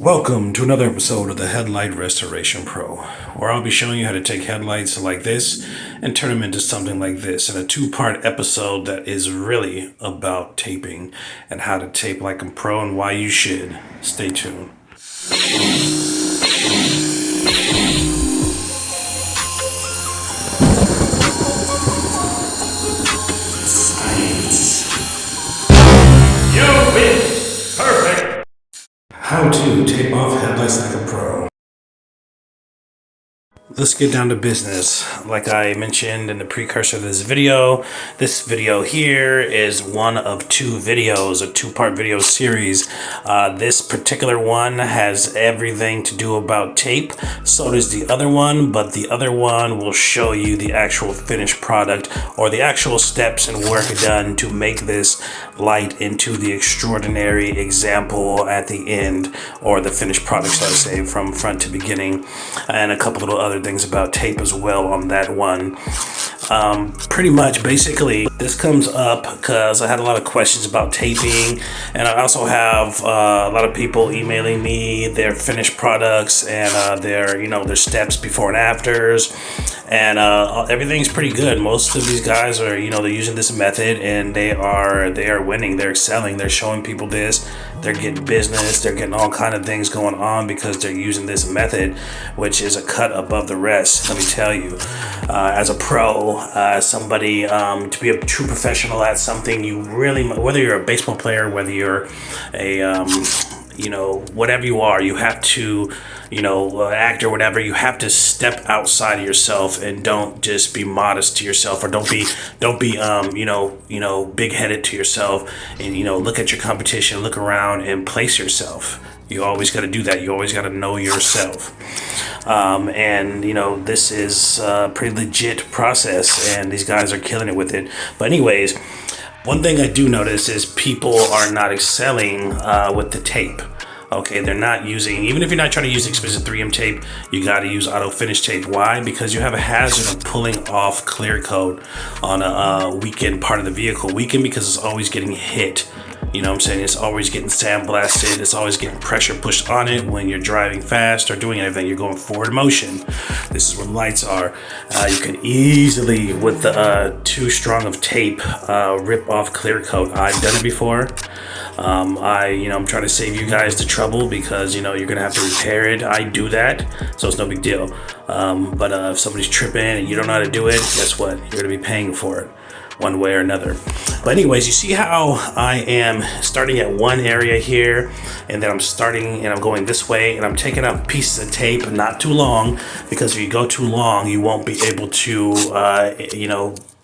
Welcome to another episode of the Headlight Restoration Pro, where I'll be showing you how to take headlights like this and turn them into something like this in a two-part episode that is really about taping and how to tape like a pro and why you should. Stay tuned. How to tape off headlights like a pro. Let's get down to business. Like I mentioned in the precursor of this video here is one of two videos, a two-part video series. This particular one has everything to do about tape. So does the other one, but the other one will show you the actual finished product or the actual steps and work done to make this light into the extraordinary example at the end, or the finished product, shall I say, from front to beginning, and a couple little other things about tape as well on that one. Pretty much, basically, this comes up because I had a lot of questions about taping, and I also have a lot of people emailing me their finished products and their steps before and afters, and everything's pretty good. Most of these guys are they're using this method and they are winning, they're excelling, they're showing people this, they're getting business, they're getting all kind of things going on because they're using this method, which is a cut above the rest. Let me tell you, as a pro, somebody to be a true professional at something, you really, whether you're a baseball player, whether you're a whatever you are, you have to, actor, whatever, you have to step outside of yourself and don't just be modest to yourself, or don't be big-headed to yourself, and, look at your competition, look around and place yourself. You always got to do that. You always got to know yourself. This is a pretty legit process, and these guys are killing it with it. But anyways, one thing I do notice is people are not excelling with the tape. Okay, they're not using, even if you're not trying to use expensive 3M tape, you got to use auto finish tape. Why? Because you have a hazard of pulling off clear coat on a weakened part of the vehicle. Weakened because it's always getting hit. You know what I'm saying? It's always getting sandblasted. It's always getting pressure pushed on it when you're driving fast or doing anything. You're going forward motion. This is where lights are. You can easily, with too strong of tape, rip off clear coat. I've done it before. I'm trying to save you guys the trouble because, you're going to have to repair it. I do that, so it's no big deal. But if somebody's tripping and you don't know how to do it, guess what? You're going to be paying for it one way or another. But anyways, you see how I am starting at one area here, and then I'm starting and I'm going this way, and I'm taking out pieces of tape, not too long, because if you go too long, you won't be able to,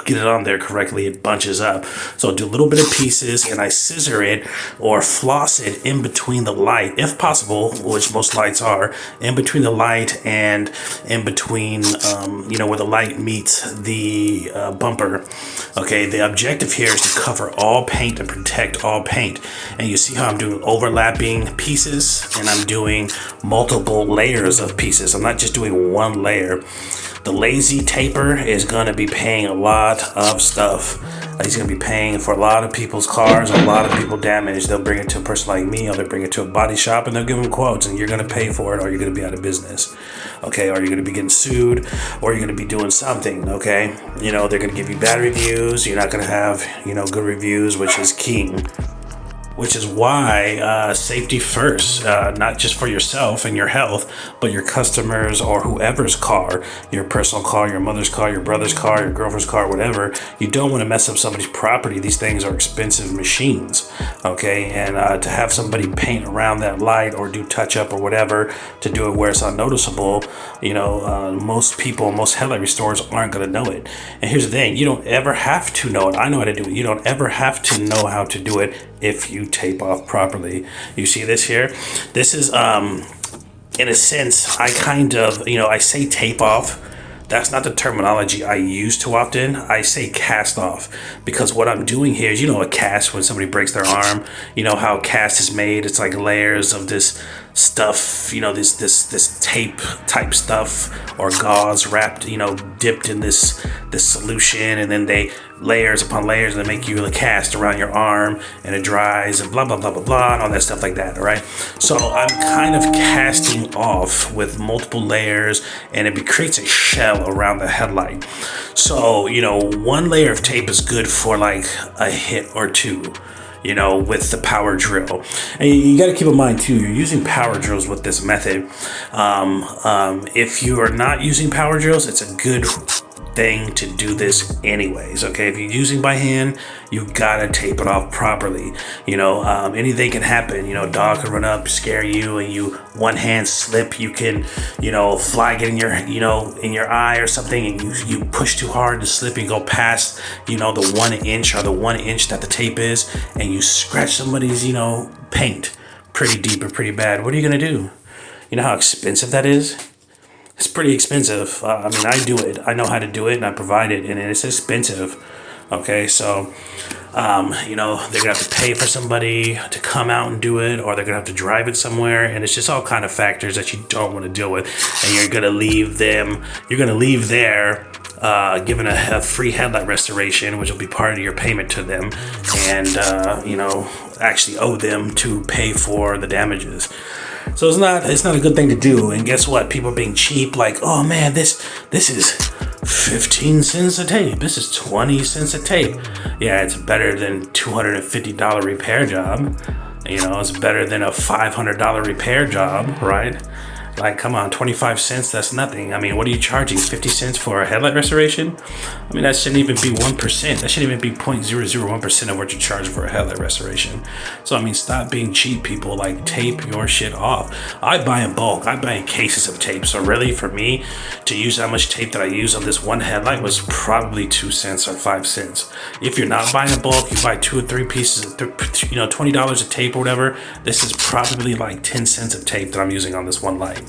get it on there correctly. It bunches up. So I'll do a little bit of pieces, and I scissor it or floss it in between the light, if possible, which most lights are, in between the light and in between, where the light meets the bumper. Okay, the objective here is to cover all paint and protect all paint. And you see how I'm doing overlapping pieces, and I'm doing multiple layers of pieces. I'm not just doing one layer. The lazy taper is going to be paying a lot of stuff. He's going to be paying for a lot of people's cars, a lot of people damage. They'll bring it to a person like me, or they'll bring it to a body shop, and they'll give them quotes, and you're going to pay for it, or you're going to be out of business. Okay, or you're going to be getting sued, or you're going to be doing something. Okay, they're going to give you bad reviews. You're not going to have, good reviews, which is king. Which is why safety first, not just for yourself and your health, but your customers or whoever's car, your personal car, your mother's car, your brother's car, your girlfriend's car, whatever. You don't want to mess up somebody's property. These things are expensive machines, okay? And to have somebody paint around that light or do touch up or whatever to do it where it's unnoticeable, most headlight restorers aren't going to know it. And here's the thing, you don't ever have to know it. I know how to do it. You don't ever have to know how to do it if you tape off properly. You see this here? This is, in a sense, I kind of, I say tape off. That's not the terminology I use too often. I say cast off, because what I'm doing here is, a cast, when somebody breaks their arm, how a cast is made. It's like layers of this stuff, this tape type stuff or gauze wrapped, dipped in this solution, and then they layers upon layers and they make you a cast around your arm, and it dries and blah blah blah blah blah and all that stuff like that. All right, so I'm kind of casting off with multiple layers, and it creates a shell around the headlight. So one layer of tape is good for like a hit or two, with the power drill. And you got to keep in mind too, you're using power drills with this method. If you are not using power drills, it's a good thing to do this anyways. Okay, if you're using by hand, you gotta tape it off properly. Anything can happen. Dog can run up, scare you, and you one hand slip. You can, fly get in your, in your eye or something, and you push too hard to slip and go past, the 1 inch or the 1 inch that the tape is, and you scratch somebody's, paint pretty deep or pretty bad. What are you gonna do? You know how expensive that is? It's pretty expensive. I do it. I know how to do it, and I provide it, and it's expensive. Okay, so, they're gonna have to pay for somebody to come out and do it, or they're gonna have to drive it somewhere, and it's just all kind of factors that you don't want to deal with, and you're gonna leave there, given a free headlight restoration, which will be part of your payment to them, and, actually owe them to pay for the damages. So it's not a good thing to do. And guess what? People are being cheap. Like, oh man, this is 15 cents a tape. This is 20 cents a tape. Yeah, it's better than $250 repair job. It's better than a $500 repair job, right? Like, come on, 25 cents, that's nothing. What are you charging? 50 cents for a headlight restoration? That shouldn't even be 1%. That shouldn't even be 0.001% of what you charge for a headlight restoration. So, stop being cheap, people. Like, tape your shit off. I buy in bulk. I buy in cases of tape. So, really, for me, to use how much tape that I use on this one headlight was probably 2 cents or 5 cents. If you're not buying in bulk, you buy 2 or 3 pieces of, $20 of tape or whatever. This is probably like 10 cents of tape that I'm using on this one light.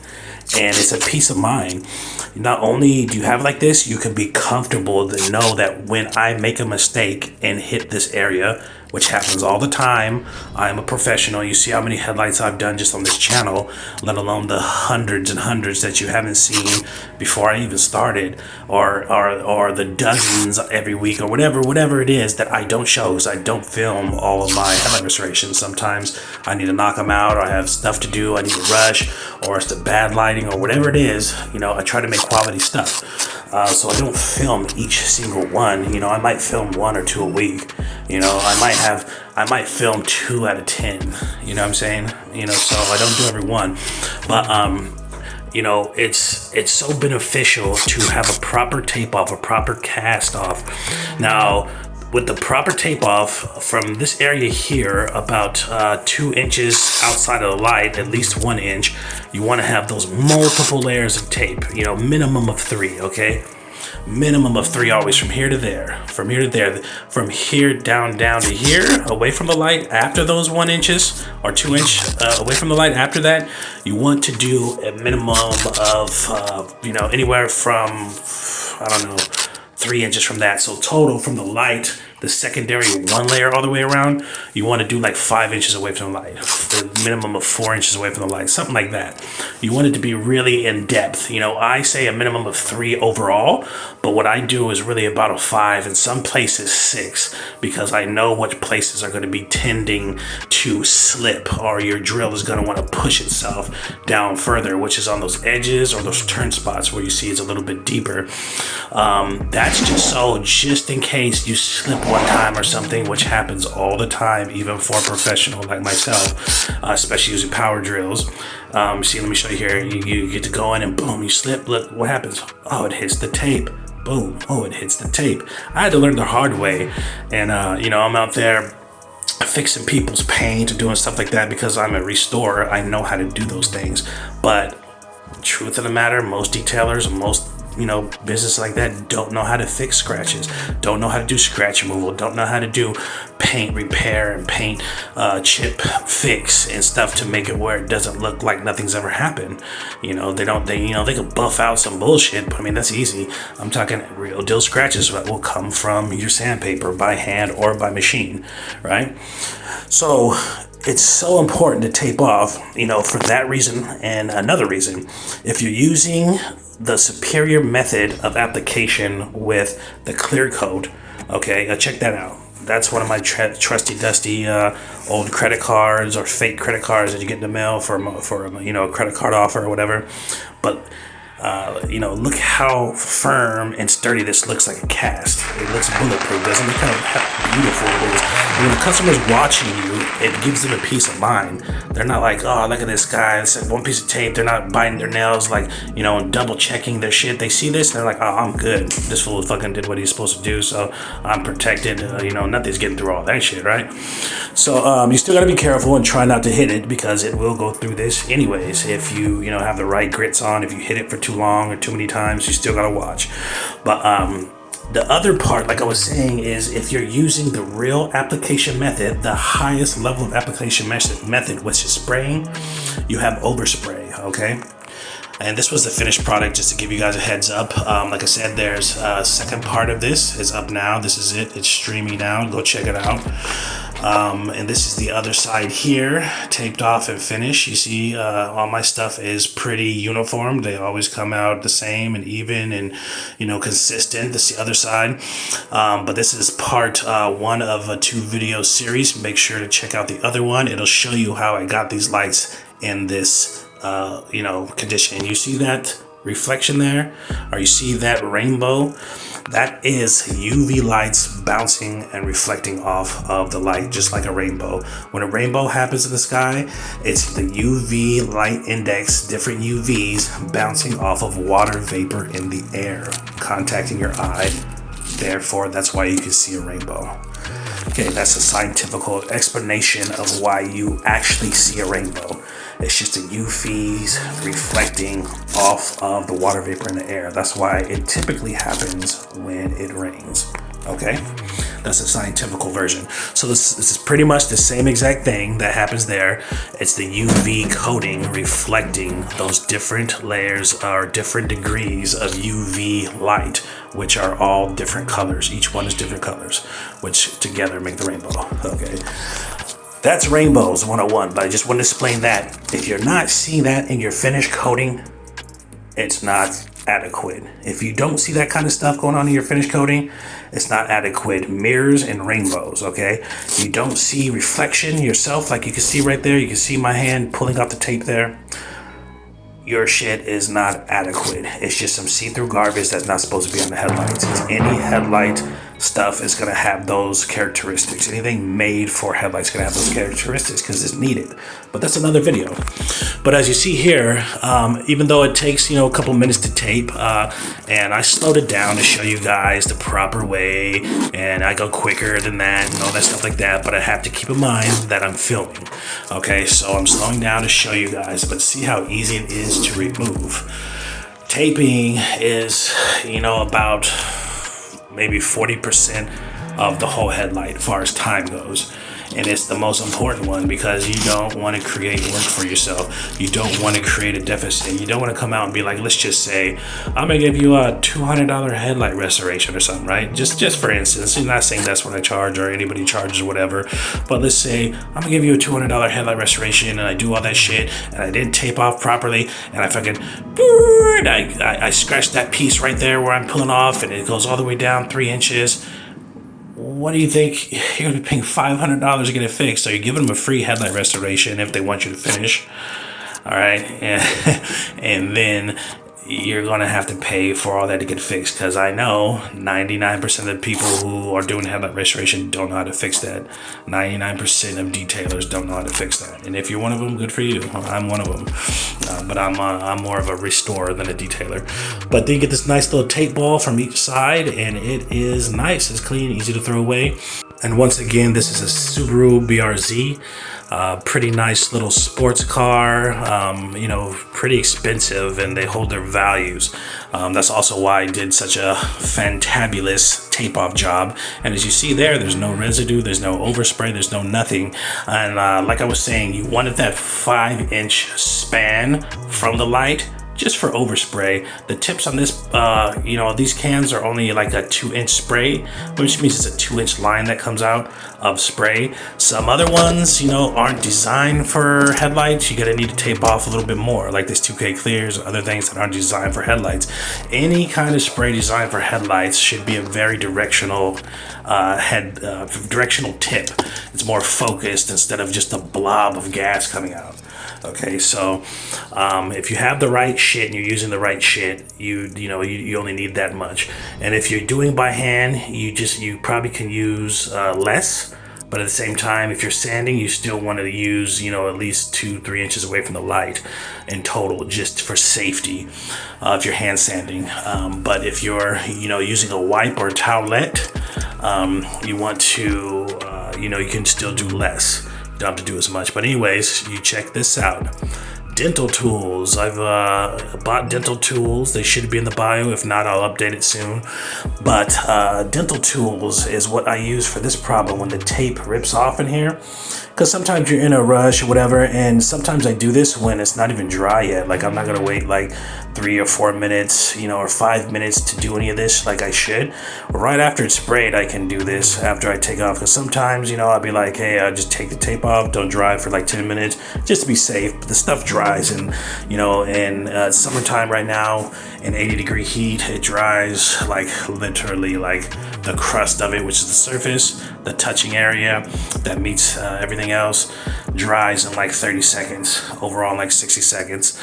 And it's a peace of mind. Not only do you have like this, you can be comfortable to know that when I make a mistake and hit this area, which happens all the time, I'm a professional. You see how many headlights I've done just on this channel, let alone the hundreds and hundreds that you haven't seen before I even started, or the dozens every week, or whatever it is that I don't show, because I don't film all of my headlight restorations. Sometimes I need to knock them out, or I have stuff to do, I need to rush, or it's the bad lighting, or whatever it is. I try to make quality stuff. So I don't film each single one. I might film 1 or 2 a week. I might film 2 out of 10. You know what I'm saying? So I don't do every one. But it's so beneficial to have a proper tape off, a proper cast off. Now, with the proper tape off from this area here, about 2 inches outside of the light, at least 1 inch, you want to have those multiple layers of tape, minimum of 3, okay? Minimum of 3 always, from here to there, from here to there, from here down to here, away from the light. After those 1 inches or 2 inch away from the light, after that, you want to do a minimum of, anywhere from, 3 inches from that. So total from the light, the secondary 1 layer all the way around, you want to do like 5 inches away from the light, the minimum of 4 inches away from the light, something like that. You want it to be really in depth. I say a minimum of 3 overall, but what I do is really about a 5, in some places 6, because I know what places are going to be tending to slip, or your drill is going to want to push itself down further, which is on those edges or those turn spots where you see it's a little bit deeper. That's just in case you slip one time or something, which happens all the time, even for a professional like myself, especially using power drills. See, let me show you here. You get to go in and boom, you slip. Look what happens. Oh, it hits the tape. Boom. Oh, it hits the tape. I had to learn the hard way, and I'm out there fixing people's paint, doing stuff like that, because I'm a restorer. I know how to do those things. But truth of the matter, most detailers, most business like that don't know how to fix scratches, don't know how to do scratch removal, don't know how to do paint repair and paint chip fix and stuff to make it where it doesn't look like nothing's ever happened. They can buff out some bullshit, but that's easy. I'm talking real deal scratches that will come from your sandpaper by hand or by machine, right? So it's so important to tape off, for that reason and another reason. If you're using the superior method of application with the clear coat, okay, check that out. That's one of my trusty dusty old credit cards or fake credit cards that you get in the mail for a credit card offer or whatever. But look how firm and sturdy this looks, like a cast. It looks bulletproof, doesn't it? Look how beautiful it is. When the customer's watching you, it gives them a peace of mind. They're not like, oh, look at this guy, it's like one piece of tape. They're not biting their nails, like, and double checking their shit. They see this and they're like, oh, I'm good. This fool fucking did what he's supposed to do, so I'm protected. Nothing's getting through all that shit, right? So you still gotta be careful and try not to hit it, because it will go through this anyways. If you have the right grits on, if you hit it for too long or too many times, you still gotta watch. But the other part, like I was saying, is if you're using the real application method, the highest level of application method, which is spraying, you have overspray, okay? And this was the finished product, just to give you guys a heads up. Like I said, there's a second part of this is up now. This is it. It's streaming now. Go check it out. And this is the other side here, taped off and finished. You see, all my stuff is pretty uniform. They always come out the same and even and, consistent. This is the other side. But this is part one of a 2 video series. Make sure to check out the other one. It'll show you how I got these lights in this condition. You see that reflection there, or you see that rainbow? That is UV lights bouncing and reflecting off of the light, just like a rainbow. When a rainbow happens in the sky, it's the UV light index, different UVs bouncing off of water vapor in the air, contacting your eye. Therefore, that's why you can see a rainbow. Okay, that's a scientific explanation of why you actually see a rainbow. It's just the UVs reflecting off of the water vapor in the air. That's why it typically happens when it rains. Okay, that's a scientific version. So this is pretty much the same exact thing that happens there. It's the UV coating reflecting those different layers or different degrees of UV light, which are all different colors. Each one is different colors, which together make the rainbow. Okay, that's Rainbows 101, but I just want to explain that. If you're not seeing that in your finished coating, it's not adequate. If you don't see that kind of stuff going on in your finished coating, it's not adequate. Mirrors and rainbows, okay? You don't see reflection yourself, like you can see right there. You can see my hand pulling out the tape there. Your shit is not adequate. It's just some see-through garbage that's not supposed to be on the headlights. Any headlight stuff is going to have those characteristics. Anything made for headlights is going to have those characteristics because it's needed. But that's another video. But as you see here, even though it takes, a couple minutes to tape, and I slowed it down to show you guys the proper way, and I go quicker than that and all that stuff like that, but I have to keep in mind that I'm filming. Okay, so I'm slowing down to show you guys, but see how easy it is to remove. Taping is, about maybe 40% of the whole headlight as far as time goes. And it's the most important one because you don't want to create work for yourself. You don't want to create a deficit. You don't want to come out and be like, let's just say, I'm going to give you a $200 headlight restoration or something, right? Just for instance, I'm not saying that's what I charge or anybody charges or whatever, but let's say I'm going to give you a $200 headlight restoration and I do all that shit and I didn't tape off properly and I fucking, I scratched that piece right there where I'm pulling off and it goes all the way down 3 inches. What do you think? You're going to be paying $500 to get it fixed. So you're giving them a free headlight restoration if they want you to finish. All right. And then you're going to have to pay for all that to get fixed. Because I know 99% of the people who are doing headlight restoration don't know how to fix that. 99% of detailers don't know how to fix that. And if you're one of them, good for you. I'm one of them. But I'm more of a restorer than a detailer. But then you get this nice little tape ball from each side. And it is nice. It's clean, easy to throw away. And once again, this is a Subaru BRZ. Pretty nice little sports car, pretty expensive, and they hold their values. That's also why I did such a fantabulous tape off job. And as you see there's no residue, there's no overspray, there's no nothing. And like I was saying, you wanted that 5-inch span from the light just for overspray. The tips on this, you know, these cans are only like a 2-inch spray, which means it's a 2-inch line that comes out of spray. Some other ones, you know, aren't designed for headlights. You're gonna need to tape off a little bit more, like this 2K clears, other things that aren't designed for headlights. Any kind of spray designed for headlights should be a very directional directional tip. It's more focused instead of just a blob of gas coming out. Okay, so if you have the right shit and you're using the right shit, you only need that much. And if you're doing by hand, you probably can use less. But at the same time, if you're sanding, you still want to use, at least 2-3 inches away from the light in total, just for safety, if you're hand sanding. But if you're, using a wipe or a towelette, you want to, you can still do less. You don't have to do as much. But anyways, you check this out. Dental tools. I've bought dental tools. They should be in the bio. If not, I'll update it soon. But dental tools is what I use for this problem when the tape rips off in here. Because sometimes you're in a rush or whatever, and sometimes I do this when it's not even dry yet. Like, I'm not going to wait like 3 or 4 minutes, or 5 minutes to do any of this like I should. Right after it's sprayed, I can do this after I take off. Because sometimes, I'll be like, hey, I'll just take the tape off, don't dry for like 10 minutes, just to be safe. But the stuff dries, and, in summertime right now, in 80-degree heat, it dries like literally like the crust of it, which is the surface, the touching area that meets everything else, dries in like 30 seconds, overall like 60 seconds.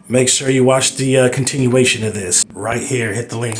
Make sure you watch the continuation of this right here. Hit the link.